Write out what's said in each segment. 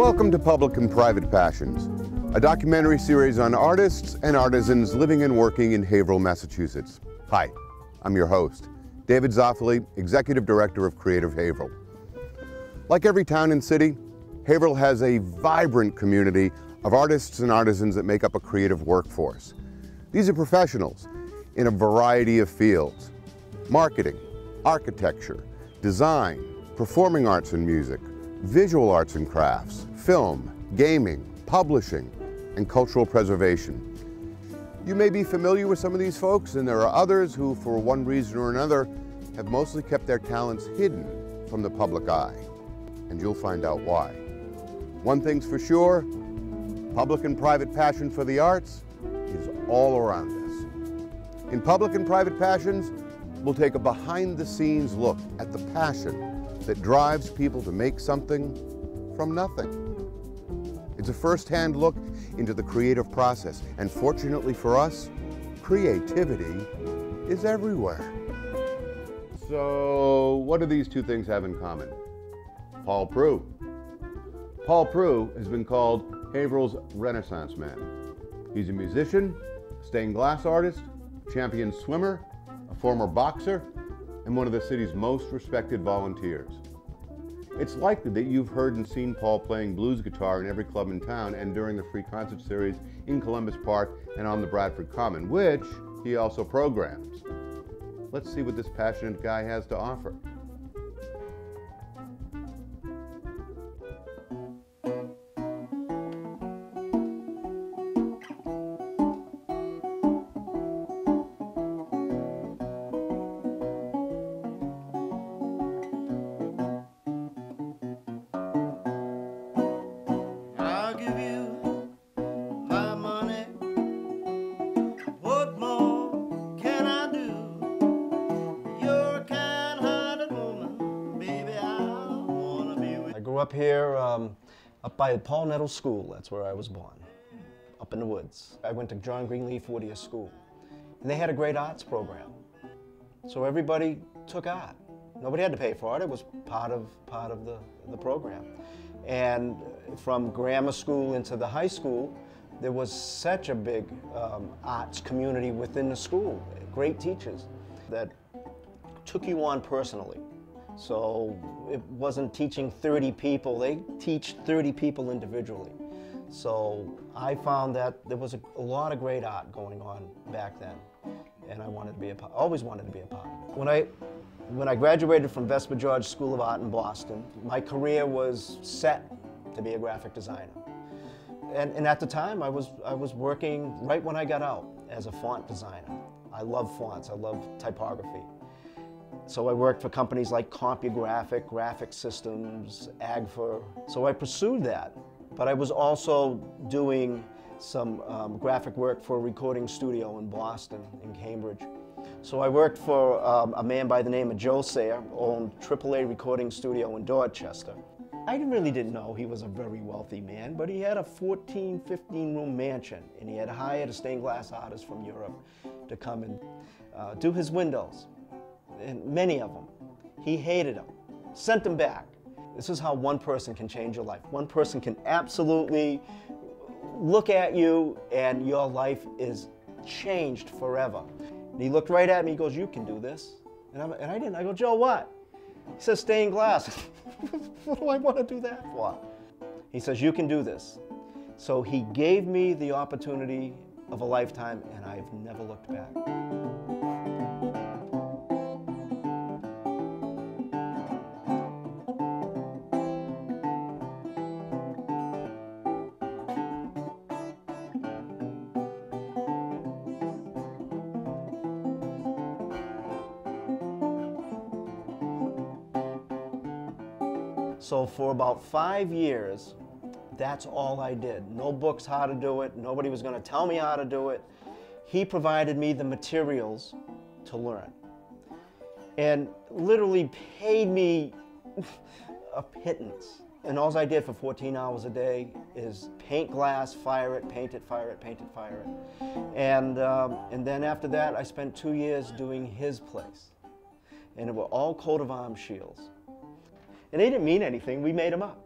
Welcome to Public and Private Passions, a documentary series on artists and artisans living and working in Haverhill, Massachusetts. Hi, I'm your host, David Zoffoli, Executive Director of Creative Haverhill. Like every town and city, Haverhill has a vibrant community of artists and artisans that make up a creative workforce. These are professionals in a variety of fields: marketing, architecture, design, performing arts and music, visual arts and crafts, film, gaming, publishing, and cultural preservation. You may be familiar with some of these folks, and there are others who, for one reason or another, have mostly kept their talents hidden from the public eye. And you'll find out why. One thing's for sure, public and private passion for the arts is all around us. In Public and Private Passions, we'll take a behind-the-scenes look at the passion that drives people to make something from nothing. It's a first-hand look into the creative process, and fortunately for us, creativity is everywhere. So, what do these two things have in common? Paul Prue. Paul Prue has been called Haverhill's Renaissance man. He's a musician, stained glass artist, champion swimmer, a former boxer, and one of the city's most respected volunteers. It's likely that you've heard and seen Paul playing blues guitar in every club in town and during the free concert series in Columbus Park and on the Bradford Common, which he also programs. Let's see what this passionate guy has to offer. Up here, up by Paul Nettle School, that's where I was born, up in the woods. I went to John Greenleaf Whittier School, and they had a great arts program. So everybody took art. Nobody had to pay for it, it was part of the program. And from grammar school into the high school, there was such a big arts community within the school, great teachers that took you on personally. So it wasn't teaching 30 people, they teach 30 people individually. So I found that there was a lot of great art going on back then, and I wanted to be a part, always wanted to be a part. When I graduated from Vesper George School of Art in Boston, my career was set to be a graphic designer. And at the time I was working right when I got out as a font designer. I love fonts, I love typography. So I worked for companies like CompuGraphic, Graphic Systems, Agfa. So I pursued that. But I was also doing some graphic work for a recording studio in Boston, in Cambridge. So I worked for a man by the name of Joe Sayre, owned AAA recording studio in Dorchester. I really didn't know he was a very wealthy man, but he had a 15 room mansion, and he had hired a stained glass artist from Europe to come and do his windows. And many of them. He hated them, sent them back. This is how one person can change your life. One person can absolutely look at you and your life is changed forever. And he looked right at me, he goes, "You can do this." And I didn't. I go, "Joe, what?" He says, "Stained glass." What do I want to do that for? He says, "You can do this." So he gave me the opportunity of a lifetime, and I've never looked back. So for about 5 years, that's all I did. No books how to do it. Nobody was going to tell me how to do it. He provided me the materials to learn. And literally paid me a pittance. And all I did for 14 hours a day is paint glass, fire it, paint it, fire it, paint it, fire it. And then after that, I spent 2 years doing his place. And it were all coat of arms shields. And they didn't mean anything, we made them up.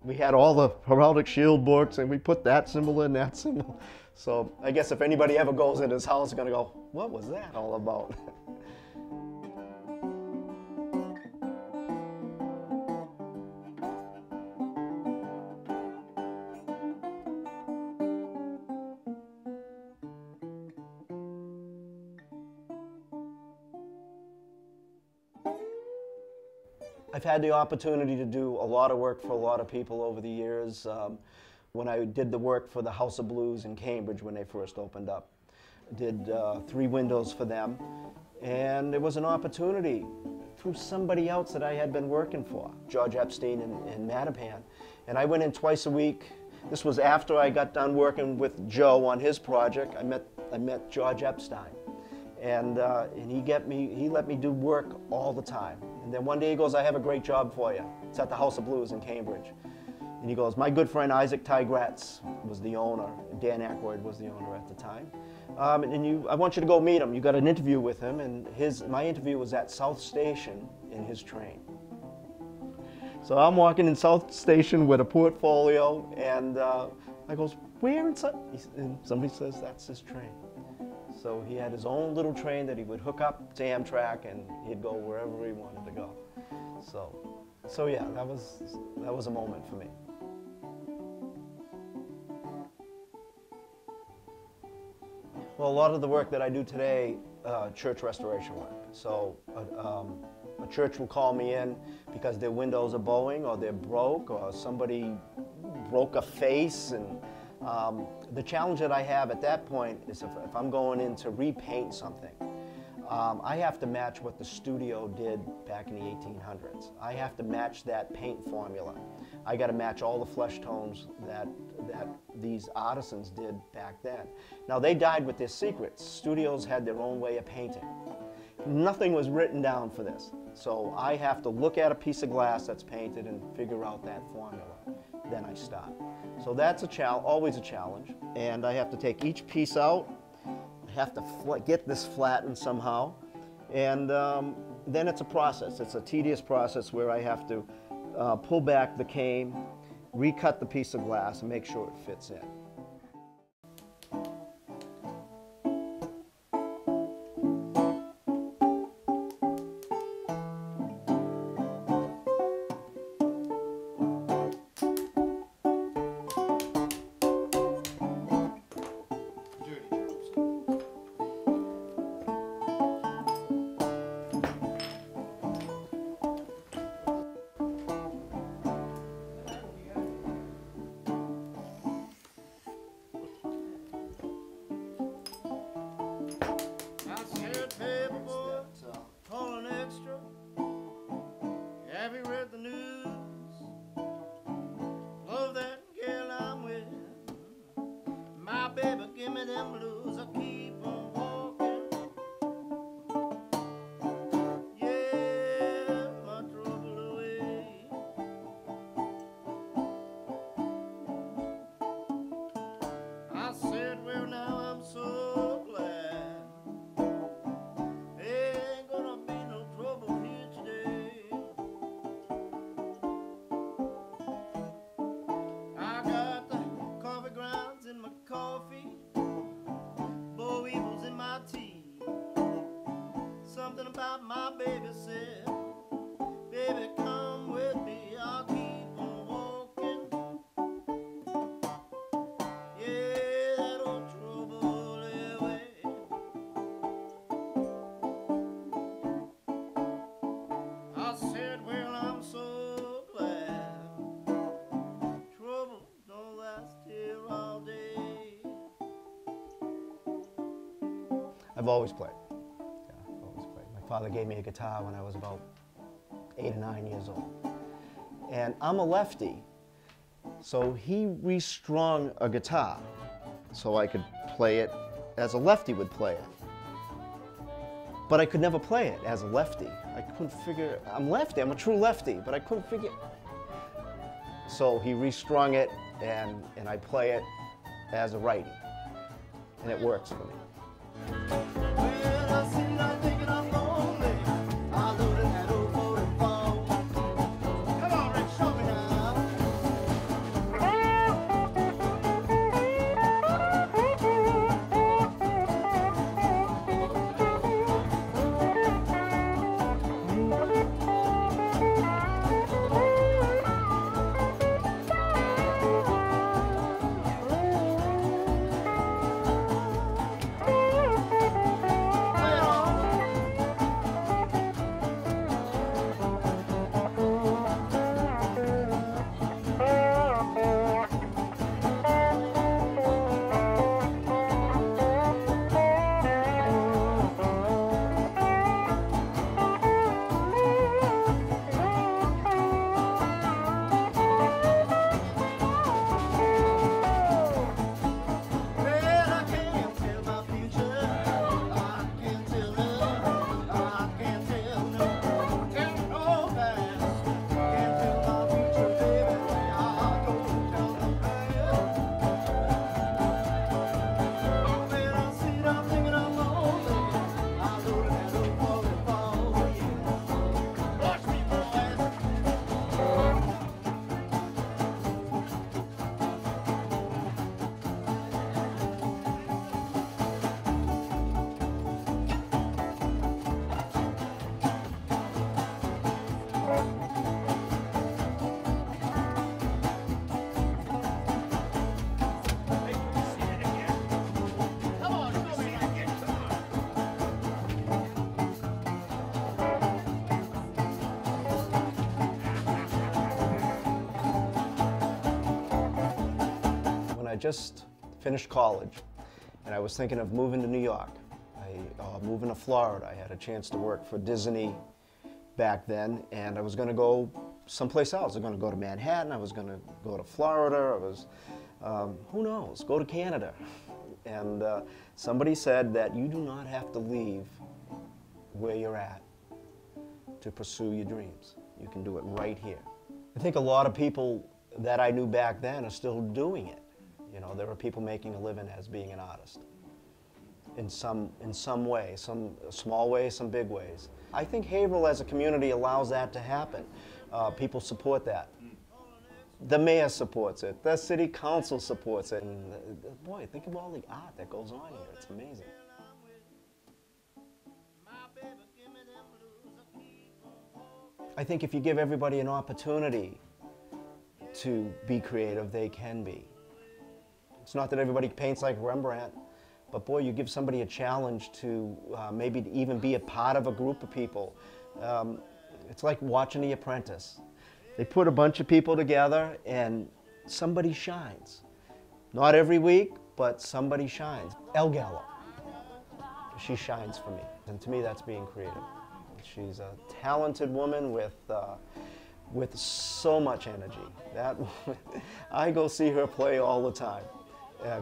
we had all the heraldic shield books, and we put that symbol in, that symbol. So I guess if anybody ever goes in his house, they're gonna go, what was that all about? I've had the opportunity to do a lot of work for a lot of people over the years. When I did the work for the House of Blues in Cambridge when they first opened up, I did 3 windows for them, and it was an opportunity through somebody else that I had been working for, George Epstein in Mattapan. And I went in twice a week. This was after I got done working with Joe on his project. I met George Epstein. And he let me do work all the time. And then one day he goes, I have a great job for you. It's at the House of Blues in Cambridge. And he goes, my good friend Isaac Tigretz was the owner. Dan Aykroyd was the owner at the time. I want you to go meet him. You got an interview with him, and my interview was at South Station in his train. So I'm walking in South Station with a portfolio, and I goes, where inside? And somebody says, that's his train. So he had his own little train that he would hook up to Amtrak, and he'd go wherever he wanted to go. So yeah, that was a moment for me. Well, a lot of the work that I do today, church restoration work. So a church will call me in because their windows are bowing, or they're broke, or somebody broke a face, and the challenge that I have at that point is if I'm going in to repaint something, I have to match what the studio did back in the 1800s. I have to match that paint formula. I got to match all the flesh tones that these artisans did back then. Now, they died with their secrets. Studios had their own way of painting. Nothing was written down for this. So I have to look at a piece of glass that's painted and figure out that formula. Then I start. So that's always a challenge. And I have to take each piece out. I have to get this flattened somehow. And then it's a process. It's a tedious process where I have to pull back the cane, recut the piece of glass, and make sure it fits in. Have you read the news? Love that girl I'm with. My baby, give me them blues. I keep on walking. Yeah, my trouble away. I said, well, now I'm so glad. Ain't gonna be no trouble here today. I got the coffee grounds in my coffee, boll weevils in my tea. Something about my baby said, baby, come with me, I'll keep on walking. Yeah, that old trouble away. I said, well, I'm so glad. Trouble don't last here all day. I've always played. Yeah, I've always played. My father gave me a guitar when I was about 8 or 9 years old. And I'm a lefty, so he restrung a guitar so I could play it as a lefty would play it. But I could never play it as a lefty. I couldn't figure, I'm lefty, I'm a true lefty, but I couldn't figure. So he restrung it, and I play it as a righty, and it works for me. Well, I see I'm thinking I'm lonely. I loaded that old 44. Come on, Rick, show me now. just finished college, and I was thinking of moving to New York. Moving to Florida. I had a chance to work for Disney back then, and I was going to go someplace else. I was going to go to Manhattan. I was going to go to Florida. I was, who knows, go to Canada. And somebody said that you do not have to leave where you're at to pursue your dreams. You can do it right here. I think a lot of people that I knew back then are still doing it. You know, there are people making a living as being an artist in some way, some small ways, some big ways. I think Haverhill as a community allows that to happen. People support that. The mayor supports it. The city council supports it. And boy, think of all the art that goes on here. It's amazing. I think if you give everybody an opportunity to be creative, they can be. It's not that everybody paints like Rembrandt, but boy, you give somebody a challenge to maybe to even be a part of a group of people. It's like watching The Apprentice. They put a bunch of people together and somebody shines. Not every week, but somebody shines. El Gallo, she shines for me. And to me, that's being creative. She's a talented woman with so much energy. I go see her play all the time.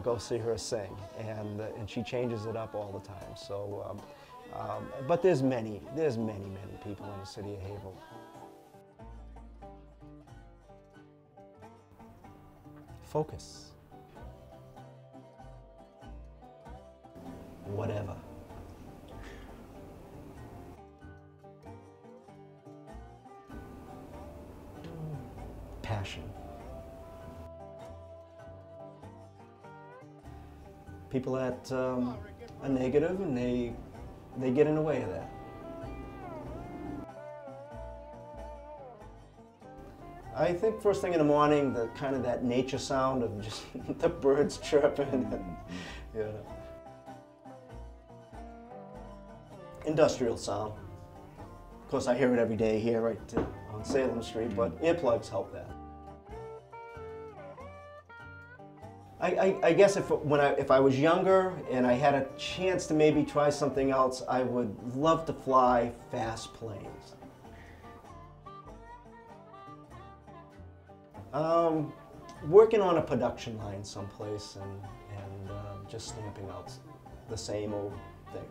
Go see her sing, and she changes it up all the time. So, but there's many people in the city of Haverhill. Focus. Whatever. Passion. People that are negative, and they get in the way of that. I think first thing in the morning, the kind of that nature sound of just the birds chirping. And, yeah. Industrial sound. Of course, I hear it every day here right on Salem Street, but earplugs help that. I guess if I was younger and I had a chance to maybe try something else, I would love to fly fast planes. Working on a production line someplace and just stamping out the same old thing.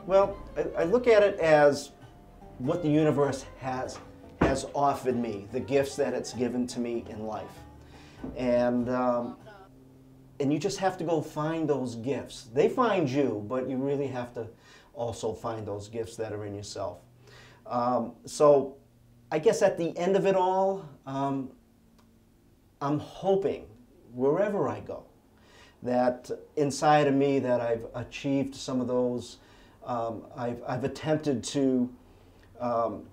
Well, I look at it as what the universe has offered me, the gifts that it's given to me in life. And you just have to go find those gifts. They find you, but you really have to also find those gifts that are in yourself. So I guess at the end of it all, I'm hoping, wherever I go, that inside of me that I've achieved some of those, I've attempted to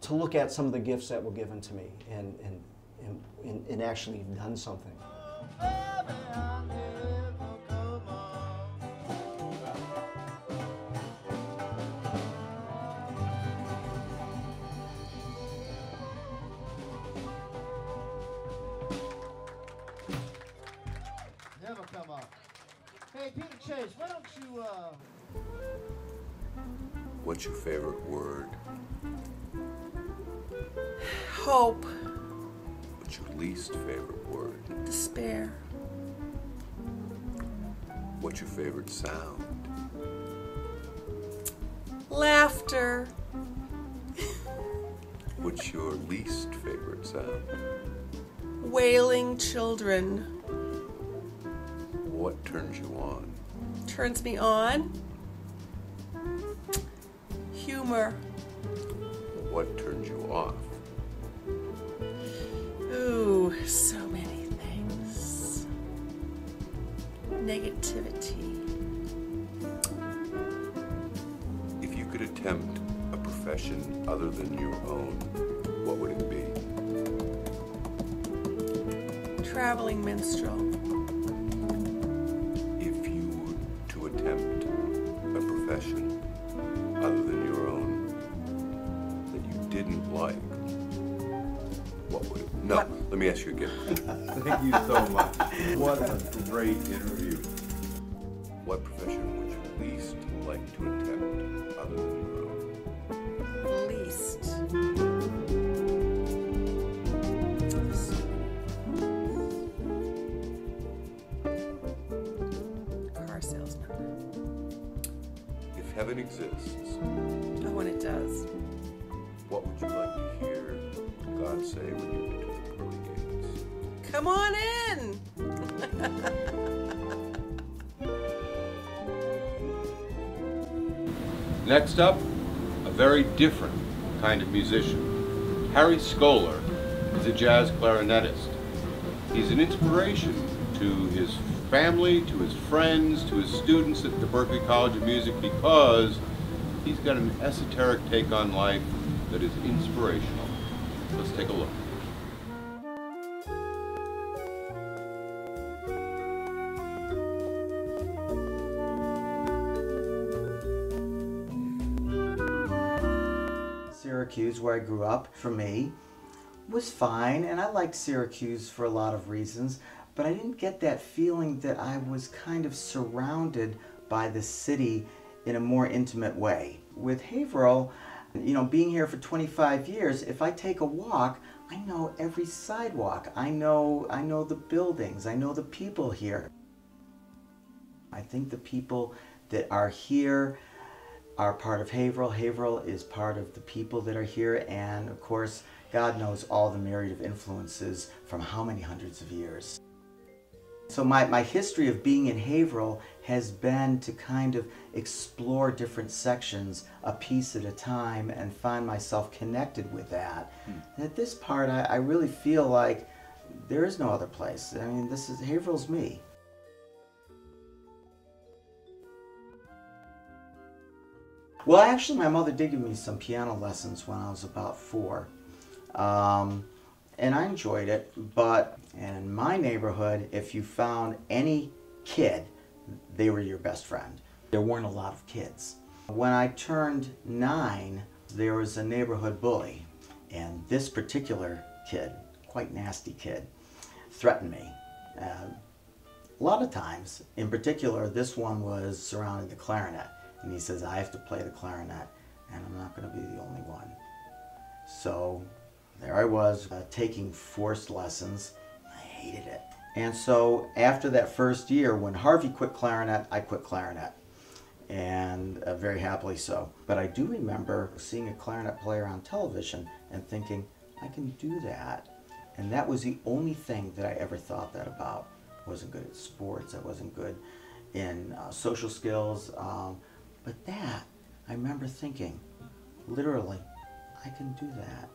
look at some of the gifts that were given to me and actually done something. Never come off. Hey, Peter Chase, why don't you, What's your favorite word? Hope. What's your least favorite word? Despair. What's your favorite sound? Laughter. What's your least favorite sound? Wailing children. What turns you on? Turns me on. Humor. What turns you off? Ooh, so many things. Negativity. If you could attempt a profession other than your own, what would it be? Traveling minstrel. If you were to attempt a profession other than your own that you didn't like, No, let me ask you again. Thank you so much. What a great interview. What profession would you least like to attempt other than Least. Car salesman. If heaven exists, Oh, when it does. what would you like to hear God say when you enter the pearly gates? Come on in! Next up, a very different kind of musician. Harry Scholar is a jazz clarinetist. He's an inspiration to his family, to his friends, to his students at the Berklee College of Music because he's got an esoteric take on life that is inspirational. Let's take a look. Syracuse, where I grew up, for me, was fine, and I liked Syracuse for a lot of reasons, but I didn't get that feeling that I was kind of surrounded by the city in a more intimate way. With Haverhill, you know, being here for 25 years, if I take a walk, I know every sidewalk. I know the buildings. I know the people here. I think the people that are here are part of Haverhill. Haverhill is part of the people that are here, and of course, God knows all the myriad of influences from how many hundreds of years. So my history of being in Haverhill has been to kind of explore different sections a piece at a time and find myself connected with that. And at this part, I really feel like there is no other place. I mean, Haverhill's me. Well, actually, my mother did give me some piano lessons when I was about 4. And I enjoyed it, but in my neighborhood, if you found any kid, they were your best friend. There weren't a lot of kids. When I turned 9, there was a neighborhood bully, and this particular kid, quite nasty kid, threatened me. A lot of times, in particular, this one was surrounding the clarinet, and he says, I have to play the clarinet, and I'm not going to be the only one. So there I was, taking forced lessons. I hated it. And so after that first year, when Harvey quit clarinet, I quit clarinet. And very happily so. But I do remember seeing a clarinet player on television and thinking, I can do that. And that was the only thing that I ever thought that about. I wasn't good at sports. I wasn't good in social skills. But that, I remember thinking, literally, I can do that.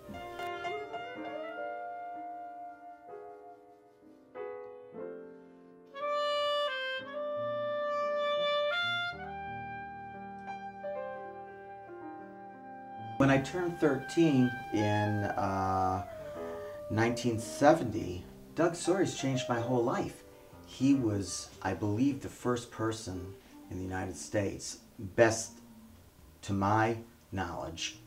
When I turned 13 in 1970, Doug Sawyer's changed my whole life. He was, I believe, the first person in the United States, best to my knowledge,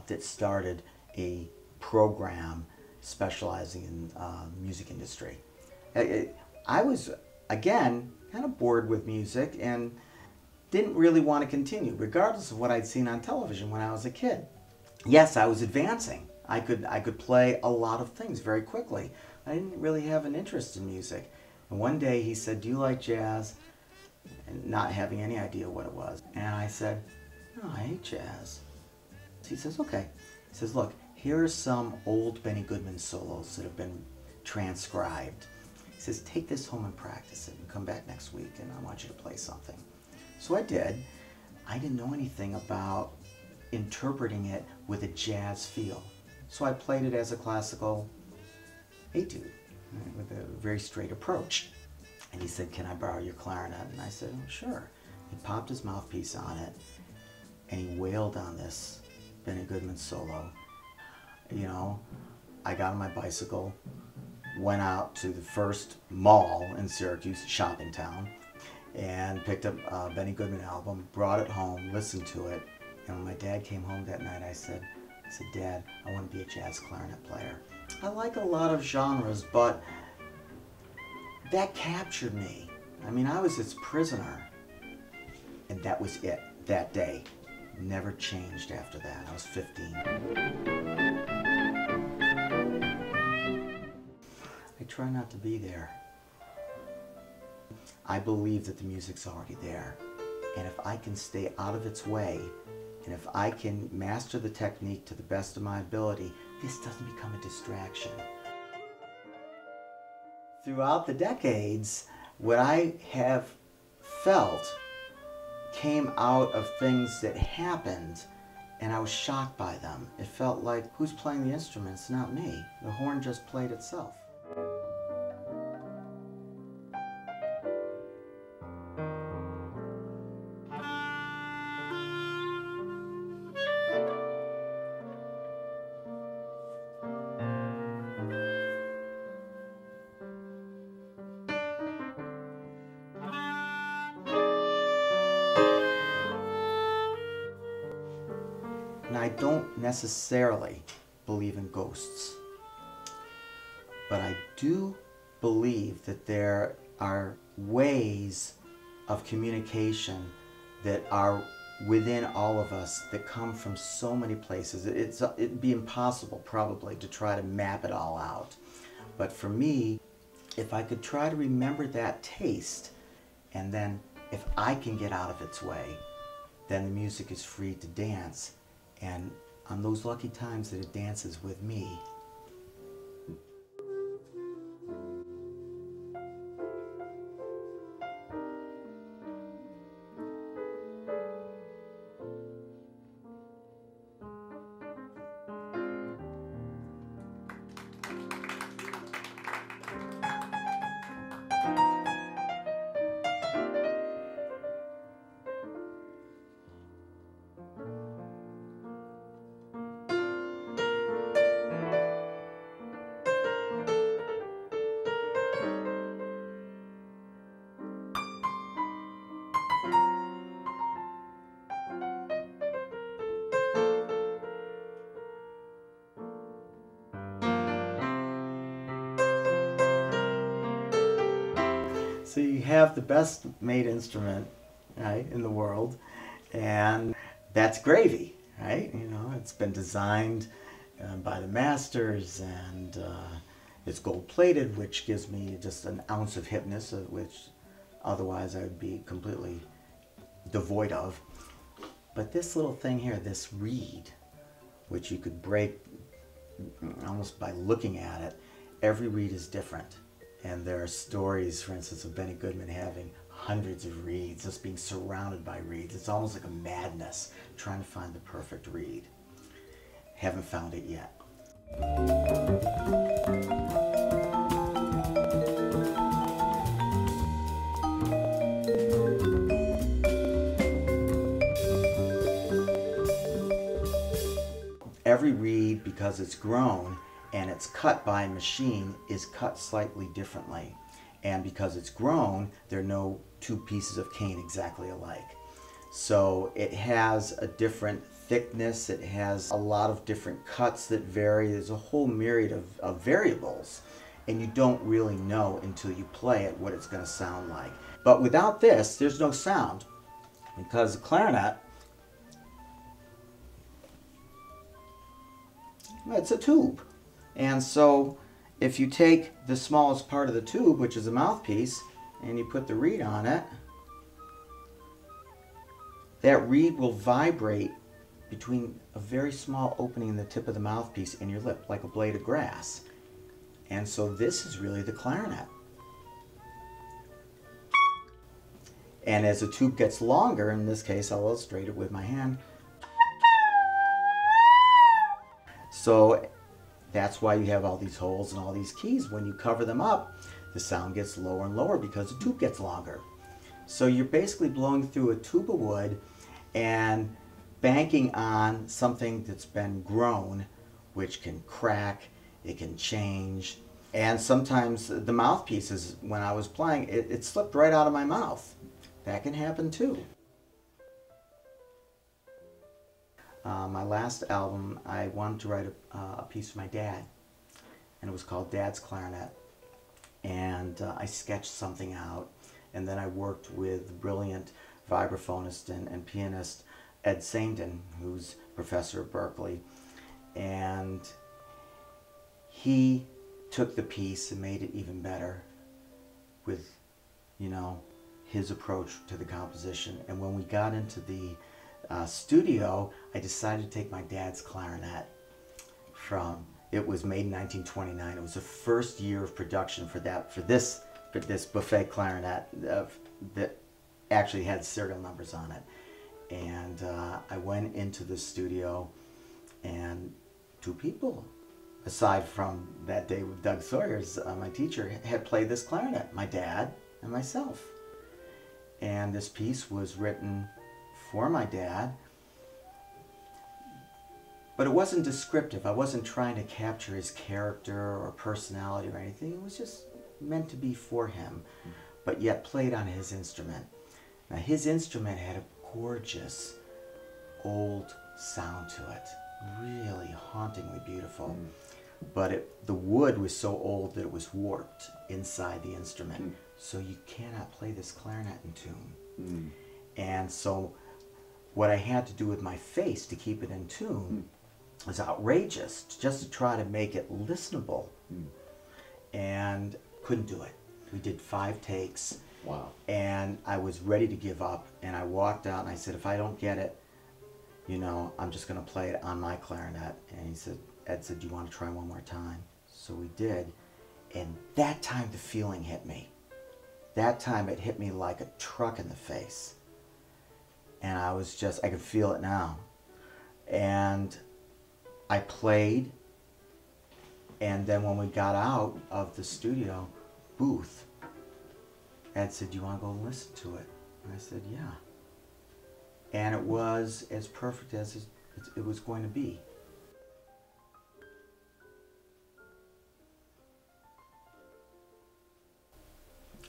that started a program specializing in music industry. I was, again, kind of bored with music and didn't really want to continue, regardless of what I'd seen on television when I was a kid. Yes, I was advancing. I could play a lot of things very quickly. I didn't really have an interest in music. And one day he said, do you like jazz? And not having any idea what it was. And I said, no, I hate jazz. He says, okay. He says, look, here are some old Benny Goodman solos that have been transcribed. He says, take this home and practice it and come back next week and I want you to play something. So I did. I didn't know anything about interpreting it with a jazz feel. So I played it as a classical etude with a very straight approach. And he said, can I borrow your clarinet? And I said, oh, sure. He popped his mouthpiece on it and he wailed on this Benny Goodman solo. You know, I got on my bicycle, went out to the first mall in Syracuse, shopping town, and picked up a Benny Goodman album, brought it home, listened to it, and when my dad came home that night, I said, Dad, I want to be a jazz clarinet player. I like a lot of genres, but that captured me. I mean, I was its prisoner, and that was it, that day. Never changed after that. I was 15. I try not to be there. I believe that the music's already there, and if I can stay out of its way, and if I can master the technique to the best of my ability, this doesn't become a distraction. Throughout the decades, what I have felt came out of things that happened, and I was shocked by them. It felt like, who's playing the instruments? Not me. The horn just played itself. And I don't necessarily believe in ghosts, but I do believe that there are ways of communication that are within all of us that come from so many places. It'd be impossible probably to try to map it all out. But for me, if I could try to remember that taste, and then if I can get out of its way, then the music is free to dance. And on those lucky times that it dances with me. So you have the best made instrument, right, in the world, and that's gravy, right? You know, it's been designed by the masters, and it's gold plated, which gives me just an ounce of hipness, which otherwise I would be completely devoid of. But this little thing here, this reed, which you could break almost by looking at it, every reed is different. And there are stories, for instance, of Benny Goodman having hundreds of reeds, just being surrounded by reeds. It's almost like a madness, trying to find the perfect reed. Haven't found it yet. Every reed, because it's grown, and it's cut by a machine, is cut slightly differently. And because it's grown, there are no two pieces of cane exactly alike. So it has a different thickness, it has a lot of different cuts that vary. There's a whole myriad of variables, and you don't really know until you play it what it's going to sound like. But without this, there's no sound, because the clarinet, it's a tube. And so if you take the smallest part of the tube, which is a mouthpiece, and you put the reed on it, that reed will vibrate between a very small opening in the tip of the mouthpiece and your lip, like a blade of grass. And so this is really the clarinet. And as the tube gets longer, in this case I'll illustrate it with my hand. So that's why you have all these holes and all these keys. When you cover them up, the sound gets lower and lower because the tube gets longer. So you're basically blowing through a tube of wood and banking on something that's been grown, which can crack, it can change. And sometimes the mouthpieces, when I was playing, it slipped right out of my mouth. That can happen too. My last album, I wanted to write a piece for my dad. and it was called Dad's Clarinet. And I sketched something out, and then I worked with the brilliant vibraphonist and pianist Ed Saindon, who's professor at Berkeley, and he took the piece and made it even better with, you know, his approach to the composition. And when we got into the studio, I decided to take my dad's clarinet from, it was made in 1929. It was the first year of production for this buffet clarinet that actually had serial numbers on it. And I went into the studio, and two people, aside from that day with Doug Sawyer's, my teacher, had played this clarinet, my dad and myself. And this piece was written for my dad, but it wasn't descriptive. I wasn't trying to capture his character or personality or anything. It was just meant to be for him, but yet played on his instrument. Now, his instrument had a gorgeous old sound to it, really hauntingly beautiful. But the wood was so old that it was warped inside the instrument, so you cannot play this clarinet in tune. And so what I had to do with my face to keep it in tune was outrageous, just to try to make it listenable, and couldn't do it. We did 5 takes. Wow. And I was ready to give up, and I walked out and I said, if I don't get it, you know, I'm just going to play it on my clarinet. And he said, Ed said, do you want to try one more time? So we did, and that time the feeling hit me. That time it hit me like a truck in the face. And I was just, I could feel it now. And I played, and then when we got out of the studio booth, Ed said, do you want to go listen to it? And I said, yeah. And it was as perfect as it was going to be.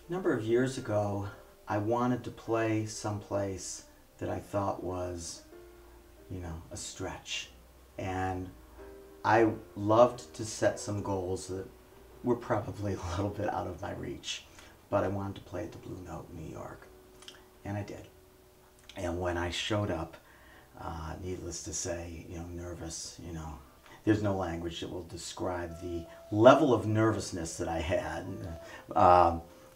A number of years ago, I wanted to play someplace that I thought was, you know, a stretch. And I loved to set some goals that were probably a little bit out of my reach. But I wanted to play at the Blue Note in New York, and I did. And when I showed up, needless to say, you know, nervous, you know, there's no language that will describe the level of nervousness that I had.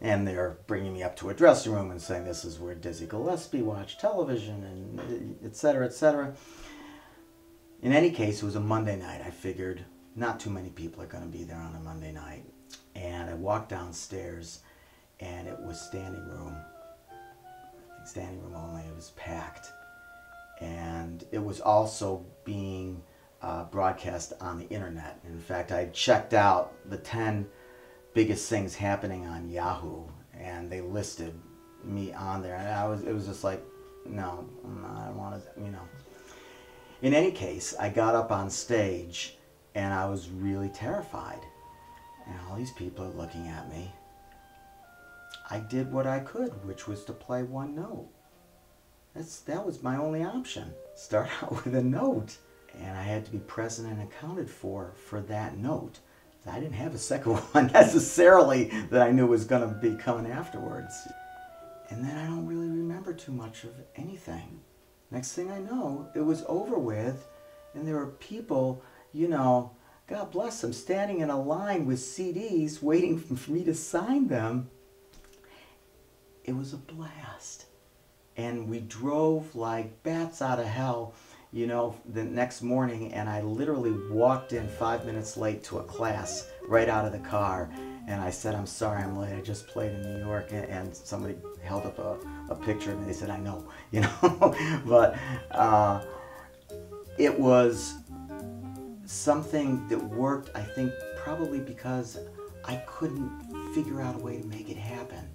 And they're bringing me up to a dressing room and saying this is where Dizzy Gillespie watched television, and et cetera, et cetera. In any case, it was a Monday night. I figured not too many people are going to be there on a Monday night. And I walked downstairs, and it was standing room. I think standing room only. It was packed. And it was also being broadcast on the internet. In fact, I checked out the 10 biggest things happening on Yahoo, and they listed me on there. And it was just like, no, I don't want to, you know. In any case, I got up on stage, and I was really terrified. And all these people are looking at me. I did what I could, which was to play one note. That was my only option. Start out with a note. And I had to be present and accounted for that note. I didn't have a second one necessarily that I knew was going to be coming afterwards. And then I don't really remember too much of anything. Next thing I know, it was over with, and there were people, you know, God bless them, standing in a line with CDs waiting for me to sign them. It was a blast. And we drove like bats out of hell, you know, the next morning, and I literally walked in 5 minutes late to a class right out of the car. And I said, I'm sorry I'm late, I just played in New York. And somebody held up a picture and they said, I know, you know. But it was something that worked, I think, probably because I couldn't figure out a way to make it happen.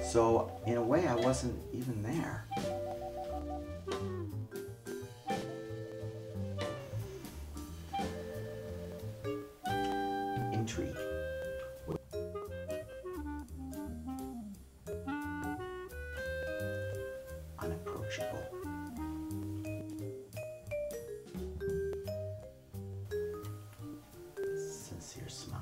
So in a way, I wasn't even there. Intrigue. Unapproachable. Sincere smile.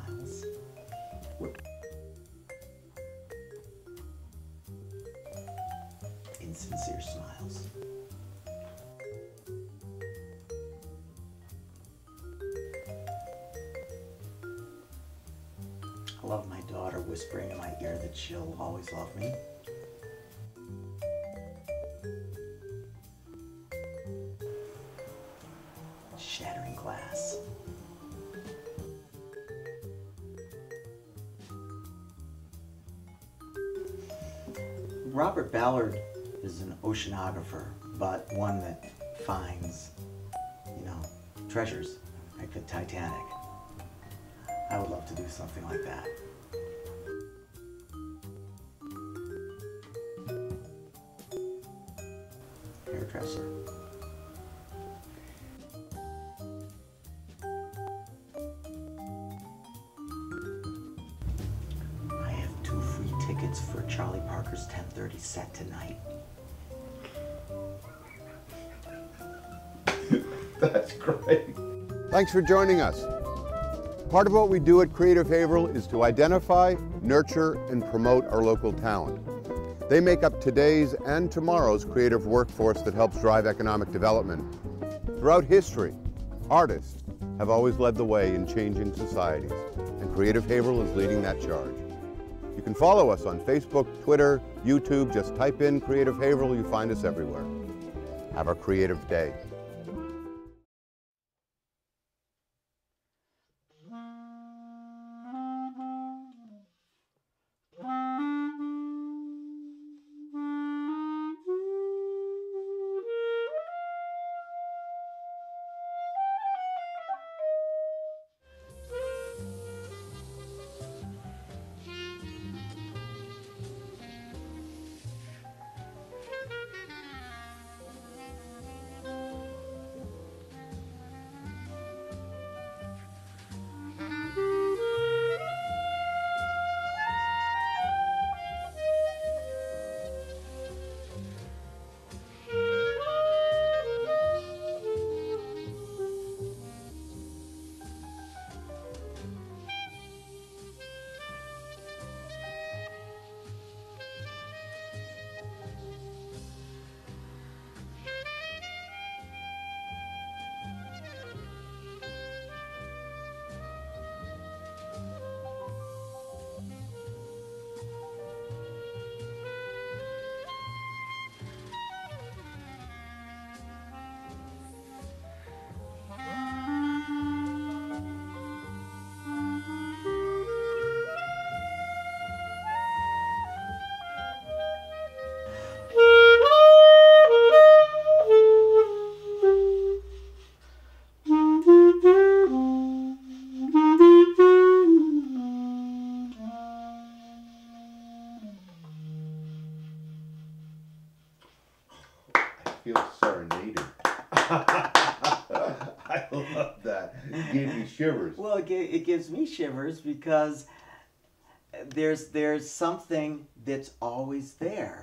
and sincere smiles. I love my daughter whispering in my ear that she'll always love me. Shattering glass. Robert Ballard is an oceanographer, but one that finds, treasures, like the Titanic. I would love to do something like that. Hairdresser. I have 2 free tickets for Charlie Parker's 10:30 set tonight. That's great. Thanks for joining us. Part of what we do at Creative Haverhill is to identify, nurture, and promote our local talent. They make up today's and tomorrow's creative workforce that helps drive economic development. Throughout history, artists have always led the way in changing societies, and Creative Haverhill is leading that charge. You can follow us on Facebook, Twitter, YouTube. Just type in Creative Haverhill, you find us everywhere. Have a creative day. Feel serenaded. I love that. It gave me shivers. Well, it gives me shivers because there's something that's always there.